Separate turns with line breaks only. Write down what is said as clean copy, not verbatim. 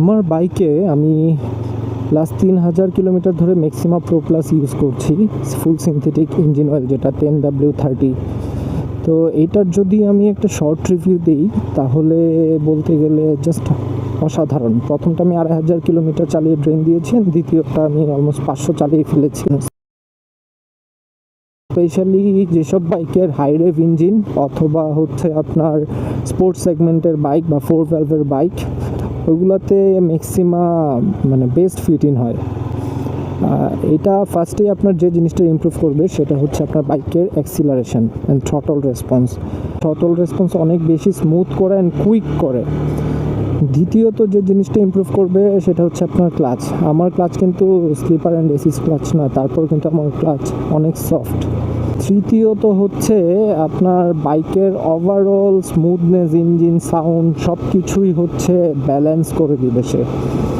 আমার বাইকে আমি লাস্ট 3000 কিলোমিটার ধরে ম্যাক্সিমা প্রো প্লাস ইউজ করছি, ফুল সিনথেটিক ইঞ্জিন অয়েল, যেটা 10W30। তো এইটার যদি আমি একটা শর্ট রিভিউ দিই তাহলে বলতে গেলে জাস্ট অসাধারণ। প্রথমটা আমি 2500 কিলোমিটার চালিয়ে ড্রেন দিয়েছি, দ্বিতীয়টা আমি অলমোস্ট 500 চালিয়ে ফেলেছি। স্পেশালি যেসব বাইকের হাই রেভ ইঞ্জিন অথবা হচ্ছে আপনার স্পোর্টস সেগমেন্টের বাইক বা 4 ভ্যালভের বাইক, ওইগুলোতে ম্যাক্সিমা মানে বেস্ট ফিটিং হয়। এটা ফার্স্টেই আপনার যে জিনিসটা ইমপ্রুভ করবে সেটা হচ্ছে আপনার বাইকের অ্যাক্সিলারেশন অ্যান্ড থ্রটল রেসপন্স অনেক বেশি স্মুথ করে অ্যান্ড কুইক করে। দ্বিতীয়ত যে জিনিসটা ইমপ্রুভ করবে সেটা হচ্ছে আপনার ক্লাচ। আমার ক্লাচ কিন্তু স্লিপার অ্যান্ড এসিস ক্লাচ না, তারপর কিন্তু আমার ক্লাচ অনেক সফট। তৃতীয়ত হচ্ছে আপনার বাইকের ওভারঅল স্মুথনেস, ইঞ্জিন সাউন্ড সব কিছুই হচ্ছে ব্যালেন্স করে দিবে সে।